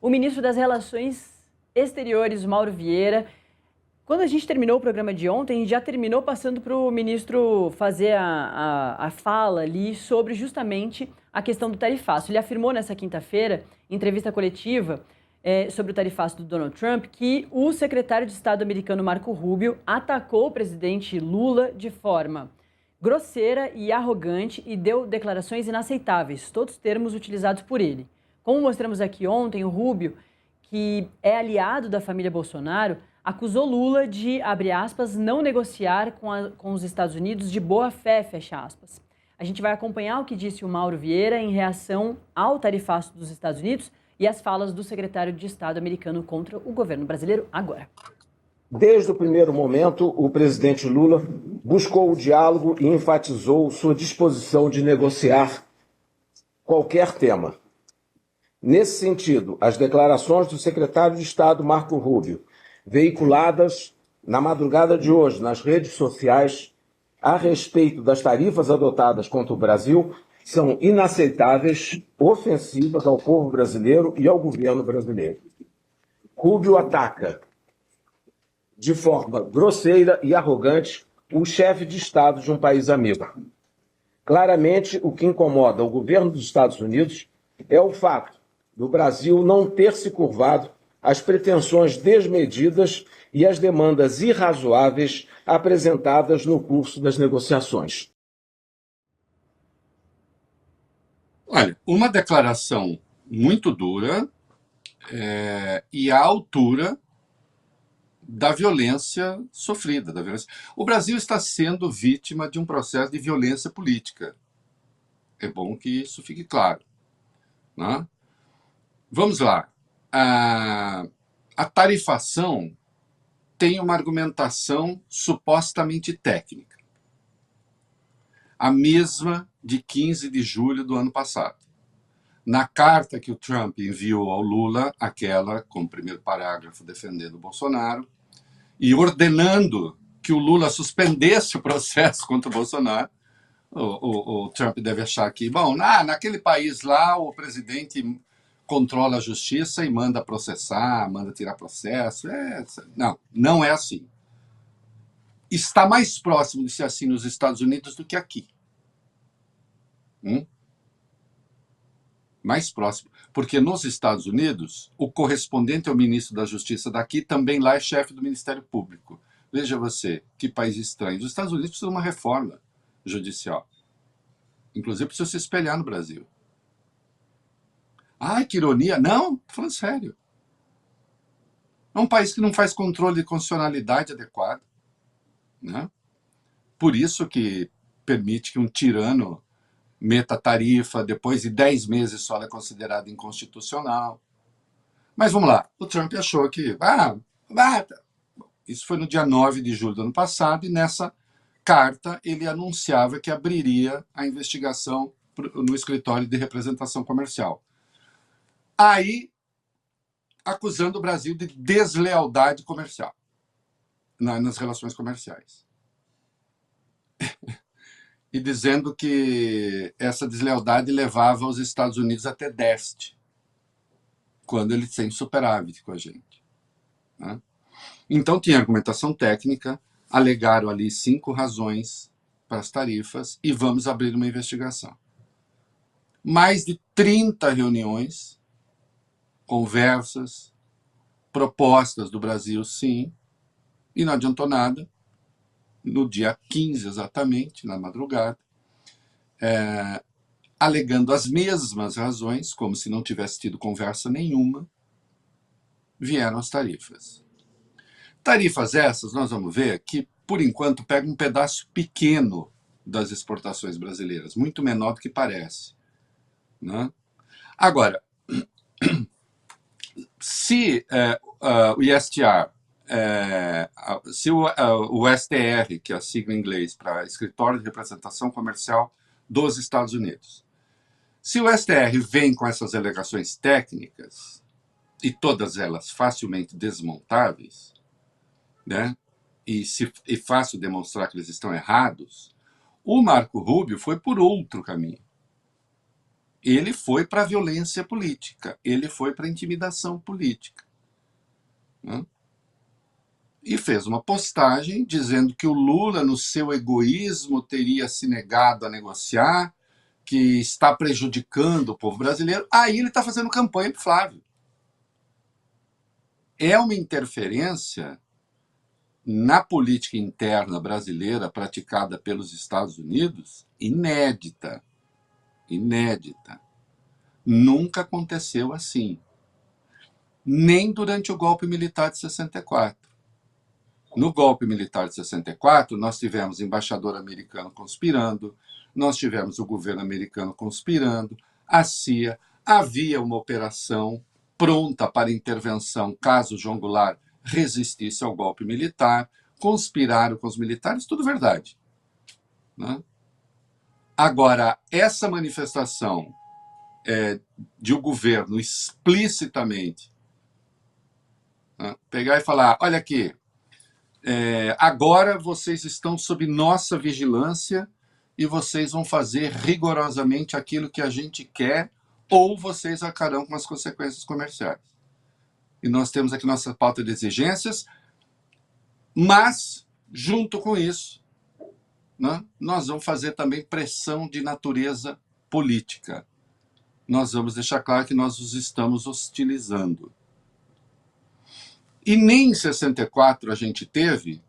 o ministro das Relações Exteriores, Mauro Vieira. Quando a gente terminou o programa de ontem, a gente já terminou passando para o ministro fazer a fala ali sobre justamente a questão do tarifaço. Ele afirmou nessa quinta-feira, em entrevista coletiva, sobre o tarifaço do Donald Trump, que o secretário de Estado americano Marco Rubio atacou o presidente Lula de forma grosseira e arrogante e deu declarações inaceitáveis, todos termos utilizados por ele. Como mostramos aqui ontem, o Rubio, que é aliado da família Bolsonaro, acusou Lula de, abre aspas, não negociar com os Estados Unidos de boa fé, fecha aspas. A gente vai acompanhar o que disse o Mauro Vieira em reação ao tarifaço dos Estados Unidos e as falas do secretário de Estado americano contra o governo brasileiro agora. Desde o primeiro momento, o presidente Lula buscou o diálogo e enfatizou sua disposição de negociar qualquer tema. Nesse sentido, as declarações do secretário de Estado Marco Rubio, veiculadas na madrugada de hoje nas redes sociais a respeito das tarifas adotadas contra o Brasil, são inaceitáveis, ofensivas ao povo brasileiro e ao governo brasileiro. Rubio ataca de forma grosseira e arrogante o chefe de Estado de um país amigo. Claramente, o que incomoda o governo dos Estados Unidos é o fato do Brasil não ter se curvado às pretensões desmedidas e às demandas irrazoáveis apresentadas no curso das negociações. Olha, uma declaração muito dura e à altura da violência sofrida. Da violência. O Brasil está sendo vítima de um processo de violência política. É bom que isso fique claro, né? Vamos lá. A tarifação tem uma argumentação supostamente técnica. A mesma de 15 de julho do ano passado. Na carta que o Trump enviou ao Lula, aquela com o primeiro parágrafo defendendo o Bolsonaro, e ordenando que o Lula suspendesse o processo contra o Bolsonaro, o Trump deve achar que, bom, naquele país lá o presidente controla a justiça e manda processar, manda tirar processo. Não é assim. Está mais próximo de ser assim nos Estados Unidos do que aqui. Mais próximo. Porque nos Estados Unidos, o correspondente ao ministro da Justiça daqui também lá é chefe do Ministério Público. Veja você, que país estranho. Os Estados Unidos precisam de uma reforma judicial. Inclusive, precisa se espelhar no Brasil. Ai, que ironia. Não, tô falando sério. É um país que não faz controle de constitucionalidade adequado, né? Por isso que permite que um tirano meta tarifa, depois de 10 meses só ela é considerada inconstitucional. Mas vamos lá, o Trump achou que... Isso foi no dia 9 de julho do ano passado, e nessa carta ele anunciava que abriria a investigação no escritório de representação comercial. Aí, acusando o Brasil de deslealdade comercial nas relações comerciais. E dizendo que essa deslealdade levava os Estados Unidos até déficit, quando eles têm superávit com a gente, né? Então, tinha argumentação técnica, alegaram ali 5 razões para as tarifas e vamos abrir uma investigação. Mais de 30 reuniões, conversas, propostas do Brasil, sim, e não adiantou nada. No dia 15, exatamente, na madrugada, alegando as mesmas razões, como se não tivesse tido conversa nenhuma, vieram as tarifas. Tarifas essas, nós vamos ver, que, por enquanto, pegam um pedaço pequeno das exportações brasileiras, muito menor do que parece, né? Agora, se o ISTR, se o STR, que é a sigla em inglês para Escritório de Representação Comercial dos Estados Unidos, se o STR vem com essas alegações técnicas, e todas elas facilmente desmontáveis, né, e fácil demonstrar que eles estão errados, o Marco Rubio foi por outro caminho. Ele foi para a violência política, ele foi para a intimidação política, né? E fez uma postagem dizendo que o Lula, no seu egoísmo, teria se negado a negociar, que está prejudicando o povo brasileiro. Aí ele está fazendo campanha para o Flávio. É uma interferência na política interna brasileira praticada pelos Estados Unidos inédita. Inédita. Nunca aconteceu assim. Nem durante o golpe militar de 64. No golpe militar de 64, nós tivemos embaixador americano conspirando, nós tivemos o governo americano conspirando, a CIA, havia uma operação pronta para intervenção caso João Goulart resistisse ao golpe militar, conspiraram com os militares, tudo verdade, né? Agora, essa manifestação de o governo explicitamente, né, pegar e falar, olha aqui, agora vocês estão sob nossa vigilância e vocês vão fazer rigorosamente aquilo que a gente quer ou vocês arcarão com as consequências comerciais. E nós temos aqui nossa pauta de exigências, mas, junto com isso, né, nós vamos fazer também pressão de natureza política. Nós vamos deixar claro que nós os estamos hostilizando. E nem em 64 a gente teve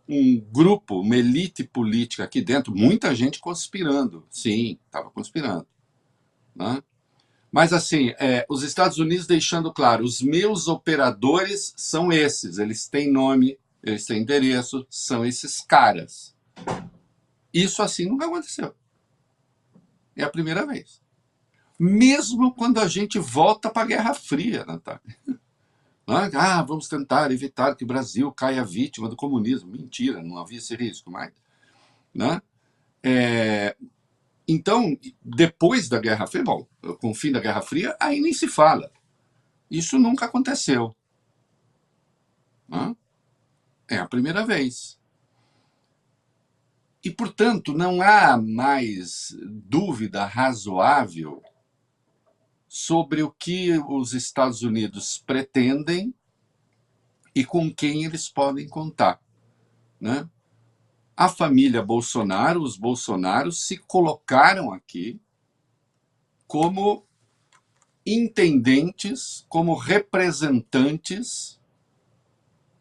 um grupo, uma elite política aqui dentro, muita gente conspirando. Sim, estava conspirando, né? Mas assim, os Estados Unidos deixando claro, os meus operadores são esses, eles têm nome, eles têm endereço, são esses caras. Isso assim nunca aconteceu. É a primeira vez. Mesmo quando a gente volta para a Guerra Fria, Natália. Vamos tentar evitar que o Brasil caia vítima do comunismo. Mentira, não havia esse risco mais, né? Então, depois da Guerra Fria, bom, com o fim da Guerra Fria, aí nem se fala. Isso nunca aconteceu, né? É a primeira vez. E, portanto, não há mais dúvida razoável sobre o que os Estados Unidos pretendem e com quem eles podem contar, né? A família Bolsonaro, os Bolsonaros, se colocaram aqui como intendentes, como representantes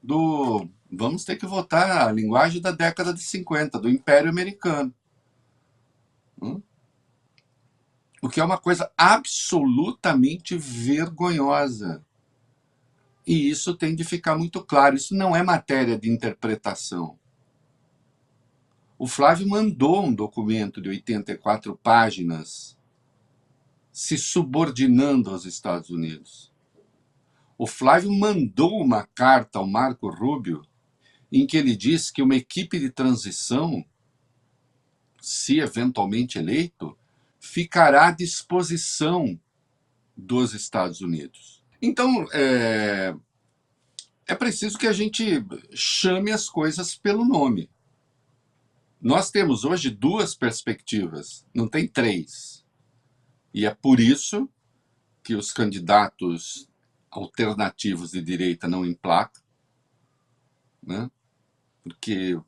do... Vamos ter que votar a linguagem da década de 50, do Império Americano. O que é uma coisa absolutamente vergonhosa. E isso tem de ficar muito claro. Isso não é matéria de interpretação. O Flávio mandou um documento de 84 páginas se subordinando aos Estados Unidos. O Flávio mandou uma carta ao Marco Rubio em que ele diz que uma equipe de transição, se eventualmente eleito, ficará à disposição dos Estados Unidos. Então, é preciso que a gente chame as coisas pelo nome. Nós temos hoje duas perspectivas, não tem três. E é por isso que os candidatos alternativos de direita não emplacam, né? Porque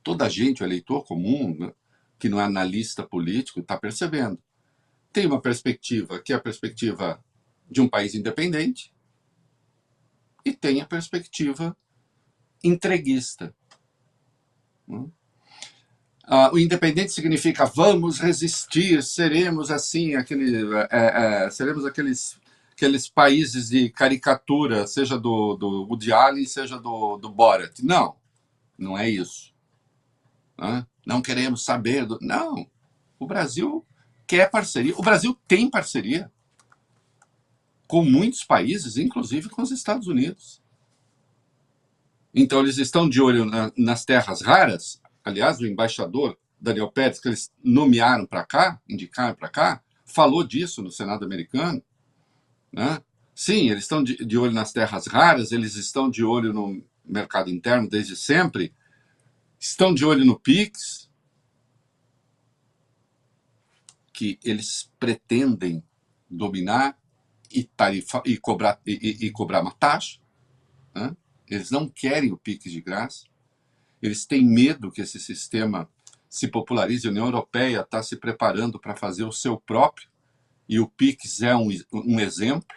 toda a gente, o eleitor comum, né, que não é analista político, está percebendo. Tem uma perspectiva que é a perspectiva de um país independente e tem a perspectiva entreguista. O independente significa vamos resistir, seremos assim, seremos aqueles países de caricatura, seja do Woody Allen, seja do Borat. Não, não é isso. Não queremos saber do... Não, o Brasil quer parceria. O Brasil tem parceria com muitos países, inclusive com os Estados Unidos. Então, eles estão de olho nas terras raras. Aliás, o embaixador Daniel Pérez, que eles nomearam para cá, indicaram para cá, falou disso no Senado americano, né? Sim, eles estão de olho nas terras raras, eles estão de olho no mercado interno desde sempre, estão de olho no PIX. que eles pretendem dominar e cobrar uma taxa, né? Eles não querem o PIX de graça, eles têm medo que esse sistema se popularize. A União Europeia está se preparando para fazer o seu próprio, e o PIX é um exemplo,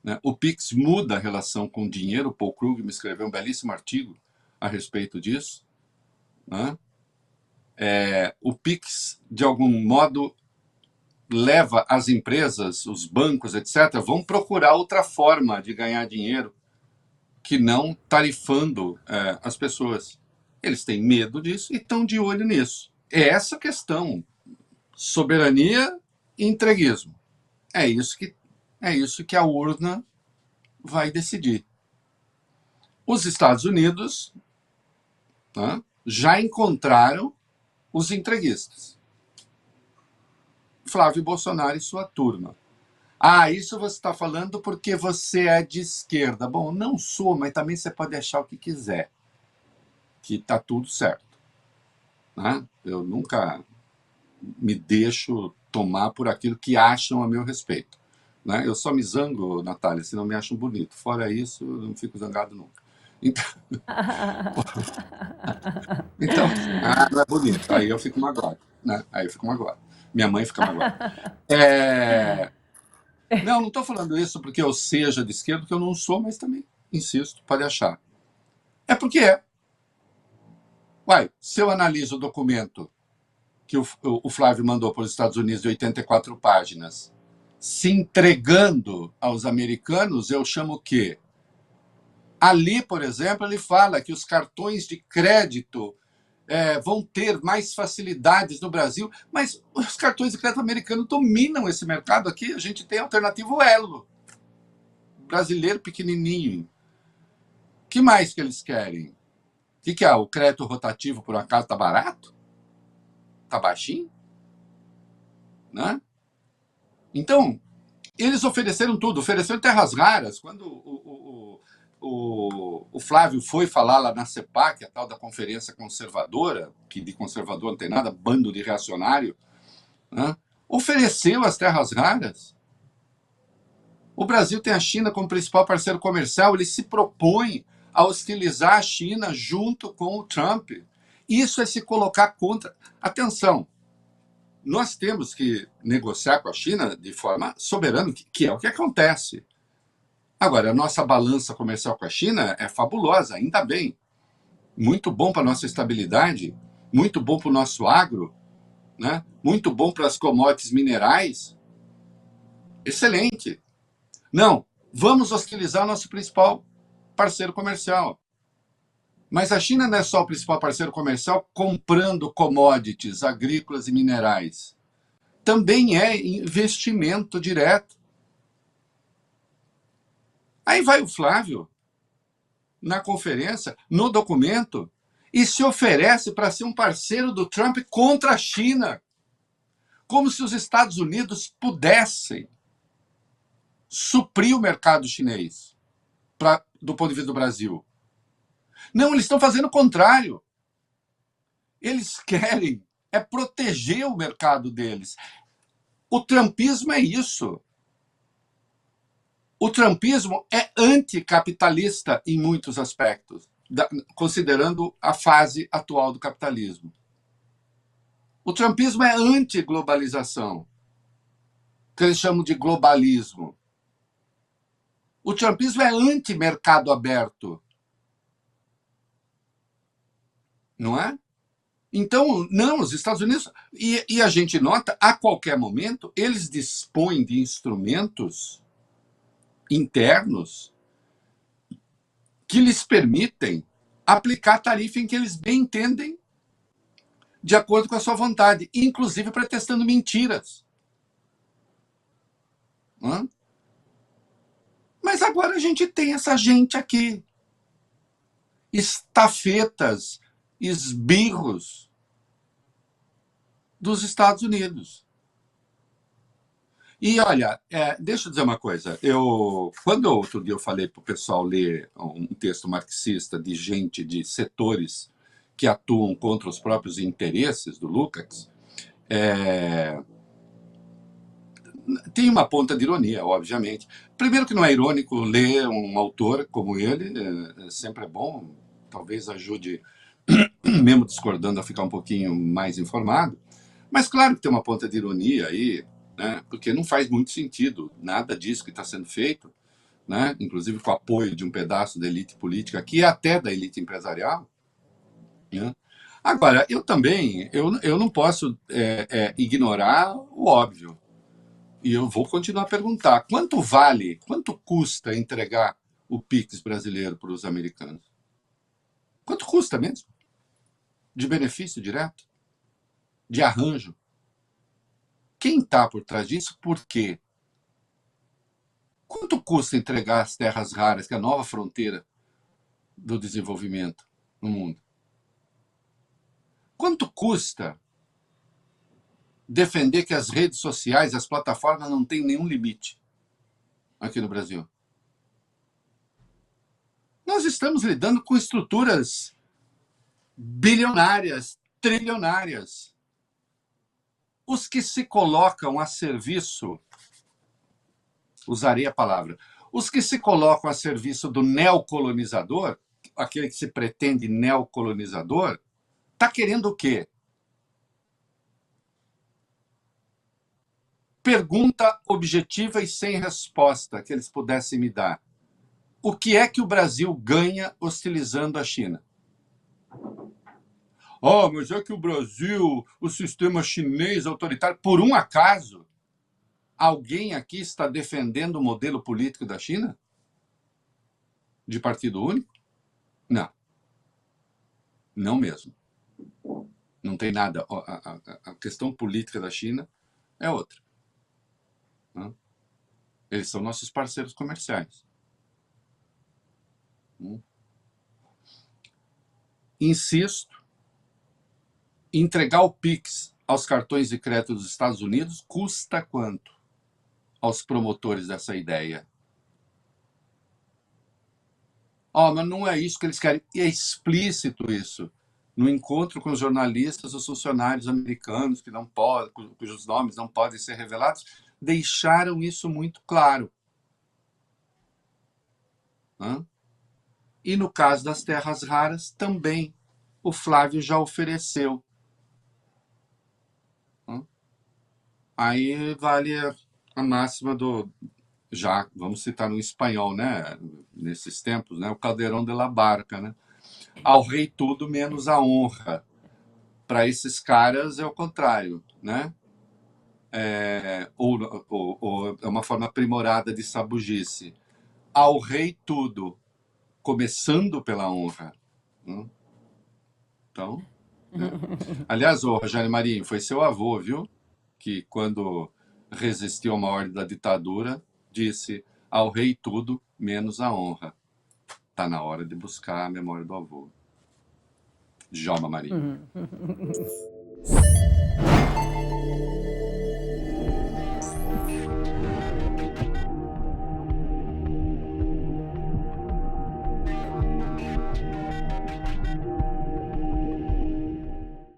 né? O PIX muda a relação com o dinheiro. O Paul Krugman me escreveu um belíssimo artigo a respeito disso, né? O PIX, de algum modo, leva as empresas, os bancos, etc., vão procurar outra forma de ganhar dinheiro que não tarifando as pessoas. Eles têm medo disso e estão de olho nisso. É essa a questão. Soberania e entreguismo. É isso que a urna vai decidir. Os Estados Unidos, né, já encontraram os entreguistas. Flávio Bolsonaro e sua turma. Isso você está falando porque você é de esquerda. Bom, não sou, mas também você pode achar o que quiser, que está tudo certo, né? Eu nunca me deixo tomar por aquilo que acham a meu respeito, né? Eu só me zango, Natália, se não me acham bonito. Fora isso, eu não fico zangado nunca. Então, não é bonito. Aí eu fico magoado, né? Aí eu fico magoado. Minha mãe fica magoada. Não estou falando isso porque eu seja de esquerda, porque eu não sou, mas também, insisto, pode achar. É porque é. Se eu analiso o documento que o Flávio mandou para os Estados Unidos de 84 páginas, se entregando aos americanos, eu chamo o quê? Ali, por exemplo, ele fala que os cartões de crédito vão ter mais facilidades no Brasil, mas os cartões de crédito americanos dominam esse mercado aqui. A gente tem alternativo Elo, brasileiro pequenininho. O que mais que eles querem? O que é? O crédito rotativo, por acaso, está barato? Está baixinho? Né? Então, eles ofereceram tudo, ofereceram terras raras. Quando o Flávio foi falar lá na CEPAC, a tal da conferência conservadora, que de conservador não tem nada, bando de reacionário, né? Ofereceu as terras raras. O Brasil tem a China como principal parceiro comercial, ele se propõe a hostilizar a China junto com o Trump. Isso é se colocar contra... Atenção, nós temos que negociar com a China de forma soberana, que é o que acontece. Agora, a nossa balança comercial com a China é fabulosa, ainda bem. Muito bom para a nossa estabilidade, muito bom para o nosso agro, né? Muito bom para as commodities minerais. Excelente. Não, vamos hostilizar o nosso principal parceiro comercial. Mas a China não é só o principal parceiro comercial comprando commodities agrícolas e minerais. Também é investimento direto. Aí vai o Flávio, na conferência, no documento, e se oferece para ser um parceiro do Trump contra a China. Como se os Estados Unidos pudessem suprir o mercado chinês do ponto de vista do Brasil. Não, eles estão fazendo o contrário. Eles querem proteger o mercado deles. O trumpismo é isso. O trumpismo é anticapitalista em muitos aspectos, considerando a fase atual do capitalismo. O trumpismo é anti-globalização, que eles chamam de globalismo. O trumpismo é anti-mercado aberto. Não é? Então, não, os Estados Unidos... E a gente nota, a qualquer momento, eles dispõem de instrumentos internos que lhes permitem aplicar tarifa em que eles bem entendem, de acordo com a sua vontade, inclusive pretextando mentiras. Hã? Mas agora a gente tem essa gente aqui. Estafetas, esbirros dos Estados Unidos. E olha, deixa eu dizer uma coisa. Quando outro dia eu falei para o pessoal ler um texto marxista de gente de setores que atuam contra os próprios interesses do Lukács, Tem uma ponta de ironia, obviamente. Primeiro que não é irônico ler um autor como ele, sempre é bom, talvez ajude, mesmo discordando, a ficar um pouquinho mais informado. Mas claro que tem uma ponta de ironia aí, né? Porque não faz muito sentido nada disso que está sendo feito, né? Inclusive com o apoio de um pedaço da elite política, que é até da elite empresarial, né? Agora, eu não posso ignorar o óbvio. E eu vou continuar a perguntar: quanto custa entregar o Pix brasileiro para os americanos? Quanto custa mesmo? De benefício direto? De arranjo? Quem está por trás disso? Por quê? Quanto custa entregar as terras raras, que é a nova fronteira do desenvolvimento no mundo? Quanto custa defender que as redes sociais, as plataformas não têm nenhum limite aqui no Brasil? Nós estamos lidando com estruturas bilionárias, trilionárias. Os que se colocam a serviço, usarei a palavra, os que se colocam a serviço do neocolonizador, aquele que se pretende neocolonizador, está querendo o quê? Pergunta objetiva e sem resposta que eles pudessem me dar. O que é que o Brasil ganha hostilizando a China? Mas é que o Brasil, o sistema chinês autoritário, por um acaso, alguém aqui está defendendo o modelo político da China? De partido único? Não. Não mesmo. Não tem nada. A questão política da China é outra. Né? Eles são nossos parceiros comerciais. Insisto, entregar o Pix aos cartões de crédito dos Estados Unidos custa quanto aos promotores dessa ideia? Mas não é isso que eles querem. E é explícito isso. No encontro com os jornalistas, os funcionários americanos que não podem, cujos nomes não podem ser revelados, deixaram isso muito claro. E no caso das terras raras, também. O Flávio já ofereceu. Aí vale a máxima do... Já, vamos citar no espanhol, né? Nesses tempos, né? O Calderón de la Barca, né? Ao rei tudo menos a honra. Para esses caras é o contrário, né? Ou é uma forma aprimorada de sabugice. Ao rei tudo, começando pela honra. Então, aliás, o Rogério Marinho, foi seu avô, viu? Que quando resistiu a uma ordem da ditadura, disse: ao rei tudo, menos a honra. Está na hora de buscar a memória do avô. Djalma Marinho.